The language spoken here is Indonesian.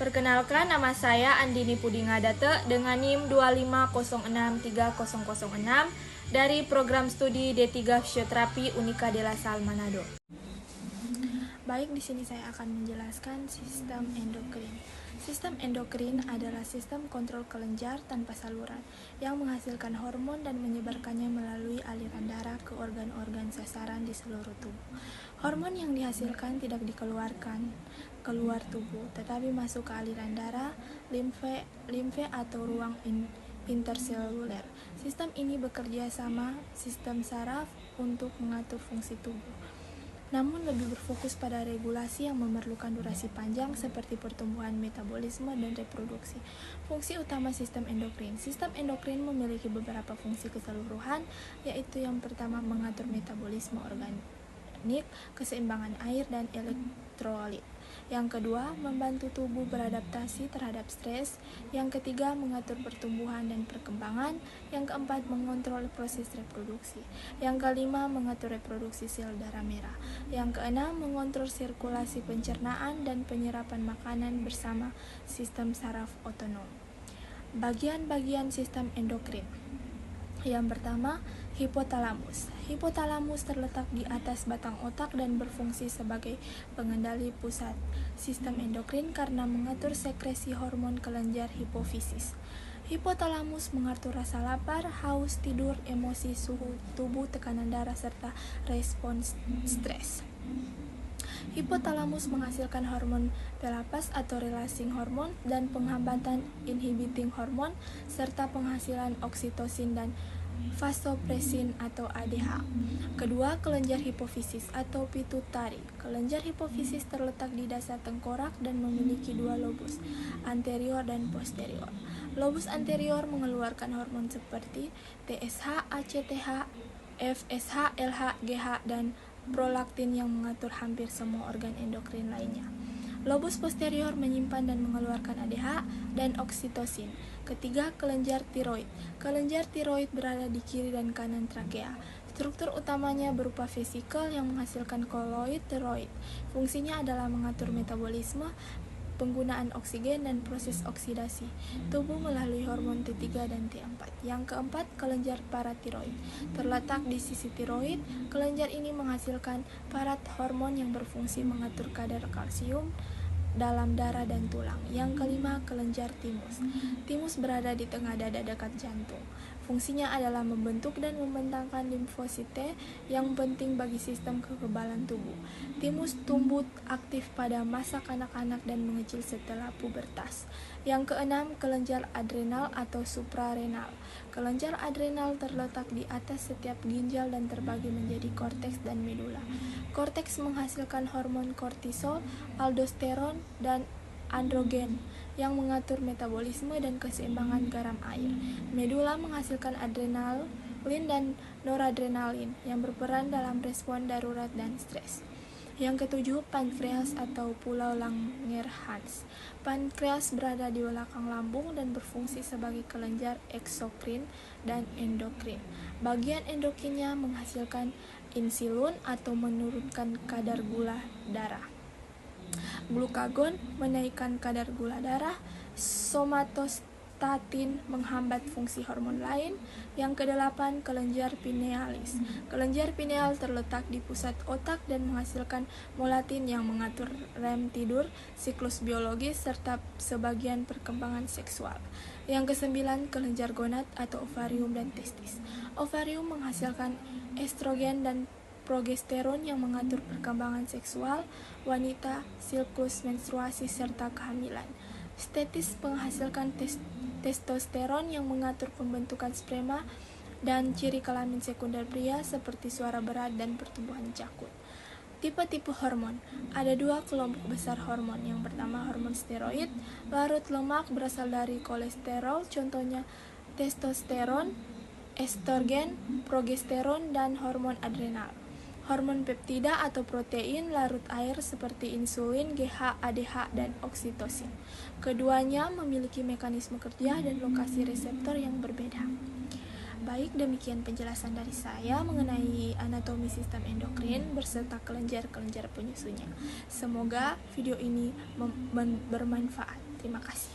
Perkenalkan, nama saya Andini Pudingadate dengan NIM 250630006 dari program studi D3 Fisioterapi Unika de la Salle Manado. Baik, di sini saya akan menjelaskan sistem endokrin. Sistem endokrin adalah sistem kontrol kelenjar tanpa saluran yang menghasilkan hormon dan menyebarkannya melalui aliran darah ke organ-organ sasaran di seluruh tubuh. Hormon yang dihasilkan tidak dikeluarkan keluar tubuh, tetapi masuk ke aliran darah, limfe atau ruang interseluler. Sistem ini bekerja sama sistem saraf untuk mengatur fungsi tubuh, namun lebih berfokus pada regulasi yang memerlukan durasi panjang seperti pertumbuhan, metabolisme, dan reproduksi. Fungsi utama sistem endokrin. Sistem endokrin memiliki beberapa fungsi keseluruhan, yaitu yang pertama mengatur metabolisme organik, keseimbangan air, dan elektrolit. Yang kedua, membantu tubuh beradaptasi terhadap stres. Yang ketiga, mengatur pertumbuhan dan perkembangan. Yang keempat, mengontrol proses reproduksi. Yang kelima, mengatur reproduksi sel darah merah. Yang keenam, mengontrol sirkulasi pencernaan dan penyerapan makanan bersama sistem saraf otonom. Bagian-bagian sistem endokrin. Yang pertama, hipotalamus. Hipotalamus terletak di atas batang otak dan berfungsi sebagai pengendali pusat sistem endokrin karena mengatur sekresi hormon kelenjar hipofisis. Hipotalamus mengatur rasa lapar, haus, tidur, emosi, suhu tubuh, tekanan darah, serta respons stres. Hipotalamus menghasilkan hormon pelapas atau releasing hormone dan penghambatan inhibiting hormone serta penghasilan oksitosin dan vasopresin atau ADH. Kedua, kelenjar hipofisis atau pituitari. Kelenjar hipofisis terletak di dasar tengkorak dan memiliki dua lobus, anterior dan posterior. Lobus anterior mengeluarkan hormon seperti TSH, ACTH, FSH, LH, GH, dan prolaktin yang mengatur hampir semua organ endokrin lainnya. Lobus posterior menyimpan dan mengeluarkan ADH dan oksitosin. Ketiga, kelenjar tiroid. Kelenjar tiroid berada di kiri dan kanan trakea. Struktur utamanya berupa vesikel yang menghasilkan koloid tiroid. Fungsinya adalah mengatur metabolisme, penggunaan oksigen, dan proses oksidasi tubuh melalui hormon T3 dan T4. Yang keempat, kelenjar paratiroid. Terletak di sisi tiroid, kelenjar ini menghasilkan parat hormon yang berfungsi mengatur kadar kalsium dalam darah dan tulang. Yang kelima, kelenjar timus. Timus berada di tengah dada dekat jantung. Fungsinya adalah membentuk dan membentangkan limfosite yang penting bagi sistem kekebalan tubuh. Timus tumbuh aktif pada masa kanak-kanak dan mengecil setelah pubertas. Yang keenam, kelenjar adrenal atau suprarenal. Kelenjar adrenal terletak di atas setiap ginjal dan terbagi menjadi korteks dan medula. Korteks menghasilkan hormon kortisol, aldosteron, dan androgen yang mengatur metabolisme dan keseimbangan garam air. Medula menghasilkan adrenalin dan noradrenalin yang berperan dalam respon darurat dan stres. Yang ketujuh, pankreas atau pulau Langerhans. Pankreas berada di belakang lambung dan berfungsi sebagai kelenjar eksokrin dan endokrin. Bagian endokrinnya menghasilkan insulin atau menurunkan kadar gula darah, glukagon menaikkan kadar gula darah, somatostatin menghambat fungsi hormon lain. Yang kedelapan, kelenjar pinealis. Kelenjar pineal terletak di pusat otak dan menghasilkan molatin yang mengatur rem tidur, siklus biologis, serta sebagian perkembangan seksual. Yang kesembilan, kelenjar gonad atau ovarium dan testis. Ovarium menghasilkan estrogen dan progesteron yang mengatur perkembangan seksual wanita, siklus menstruasi, serta kehamilan. Testis menghasilkan testosteron yang mengatur pembentukan sperma dan ciri kelamin sekunder pria seperti suara berat dan pertumbuhan jakun. Tipe-tipe hormon. Ada dua kelompok besar hormon. Yang pertama, hormon steroid. Larut lemak berasal dari kolesterol, contohnya testosteron, estrogen, progesteron, dan hormon adrenal. Hormon peptida atau protein larut air seperti insulin, GH, ADH, dan oksitosin. Keduanya memiliki mekanisme kerja dan lokasi reseptor yang berbeda. Baik, demikian penjelasan dari saya mengenai anatomi sistem endokrin beserta kelenjar-kelenjar penyusunnya. Semoga video ini bermanfaat. Terima kasih.